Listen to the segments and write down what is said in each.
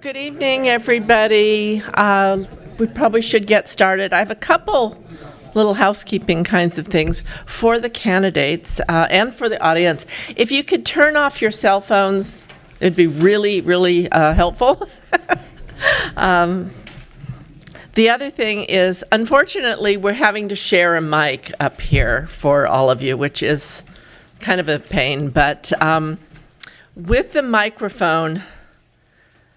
Good evening, everybody. We probably should get started. I have a couple little housekeeping kinds of things for the candidates and for the audience. If you could turn off your cell phones, it'd be really helpful. The other thing is, unfortunately, we're having to share a mic up here for all of you, which is kind of a pain. But with the microphone,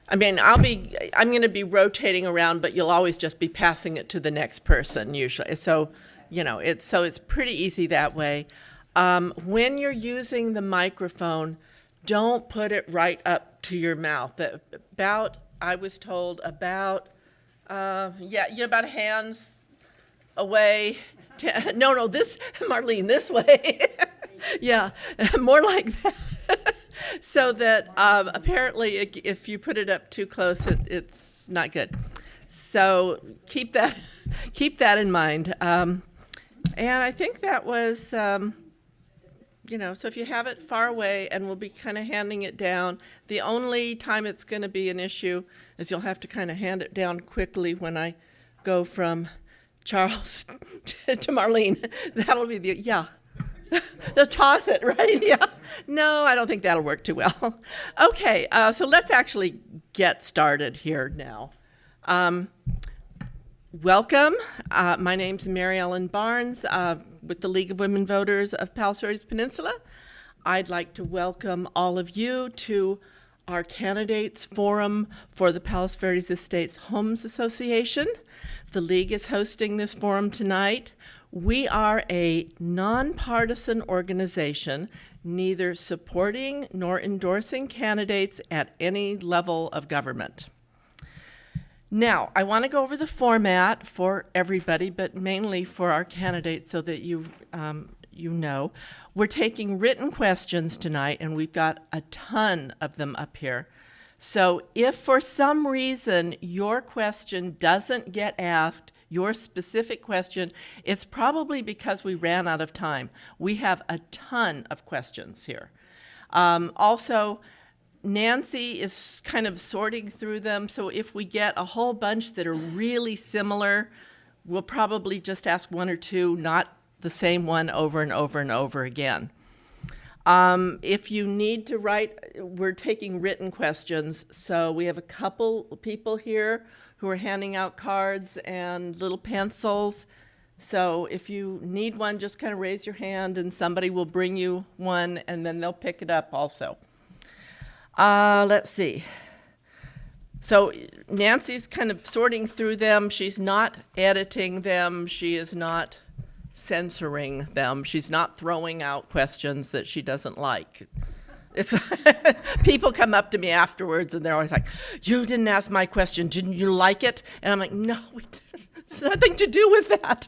I mean, I'm going to be rotating around, but you'll always just be passing it to the next person usually. So, it's pretty easy that way. When you're using the microphone, don't put it right up to your mouth. I was told about about hands away. Marlene, this way. Yeah, more like that. So that apparently if you put it up too close, it's not good. So keep that in mind. And I think that was, so if you have it far away and we'll be kind of handing it down, the only time it's going to be an issue is you'll have to kind of hand it down quickly when I go from Charles to Marlene. That'll be they'll toss it, right? Yeah. No, I don't think that'll work too well. Okay, so let's actually get started here now. Welcome. My name's Mary Ellen Barnes with the League of Women Voters of Palos Verdes Peninsula. I'd like to welcome all of you to our candidates forum for the Palos Verdes Estates Homes Association. The League is hosting this forum tonight. We are a nonpartisan organization, neither supporting nor endorsing candidates at any level of government. Now, I want to go over the format for everybody, but mainly for our candidates so that you know. We're taking written questions tonight, and we've got a ton of them up here. So if for some reason your question doesn't get asked, your specific question, it's probably because we ran out of time. We have a ton of questions here. Also, Nancy is kind of sorting through them, so if we get a whole bunch that are really similar, we'll probably just ask one or two, not the same one over and over and over again. If you need to write, we're taking written questions, so we have a couple people here who are handing out cards and little pencils. So if you need one, just kind of raise your hand and somebody will bring you one and then they'll pick it up also. Let's see. So Nancy's kind of sorting through them. She's not editing them. She is not censoring them. She's not throwing out questions that she doesn't like. It's people come up to me afterwards and they're always like, "You didn't ask my question. Didn't you like it?" And I'm like, "No, it's nothing to do with that."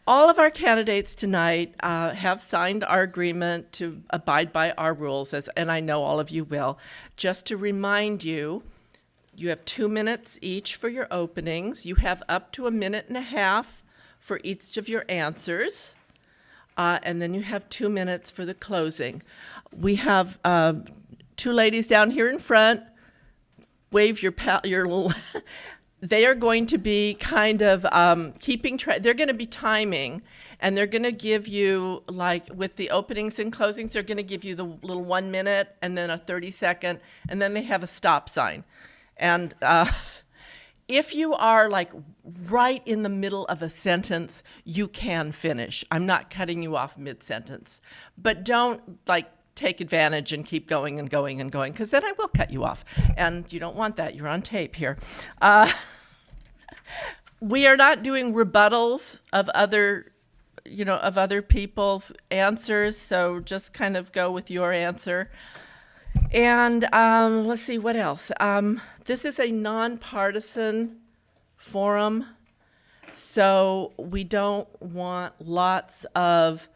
All of our candidates tonight have signed our agreement to abide by our rules, and I know all of you will. Just to remind you, you have 2 minutes each for your openings. You have up to 1.5 minutes for each of your answers. And then you have 2 minutes for the closing. We have 2 ladies down here in front. Wave your little. They are going to be kind of keeping track. They're going to be timing, and they're going to give you, like with the openings and closings, they're going to give you the little 1 minute and then a 30-second, and then they have a stop sign. And if you are like right in the middle of a sentence, you can finish. I'm not cutting you off mid-sentence. But don't like take advantage and keep going and going and going, because then I will cut you off. And you don't want that. You're on tape here. We are not doing rebuttals of other people's answers, so just kind of go with your answer. And let's see, what else? This is a nonpartisan forum, so we don't want lots of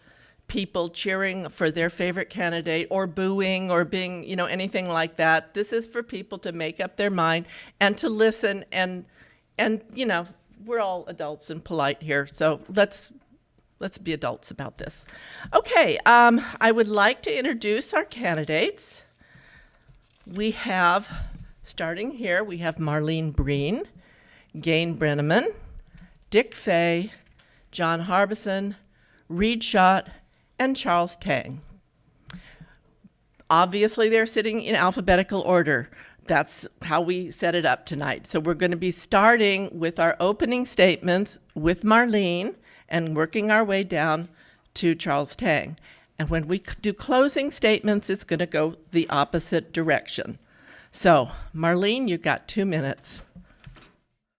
people cheering for their favorite candidate or booing or being, anything like that. This is for people to make up their mind and to listen and we're all adults and polite here, so let's be adults about this. Okay, I would like to introduce our candidates. We have, starting here, we have Marlene Breen, Gain Brenneman, Dick Fay, John Harbison, Reed Schott, and Charles Tang. Obviously, they're sitting in alphabetical order. That's how we set it up tonight. So we're going to be starting with our opening statements with Marlene and working our way down to Charles Tang. And when we do closing statements, it's going to go the opposite direction. So, Marlene, you've got 2 minutes.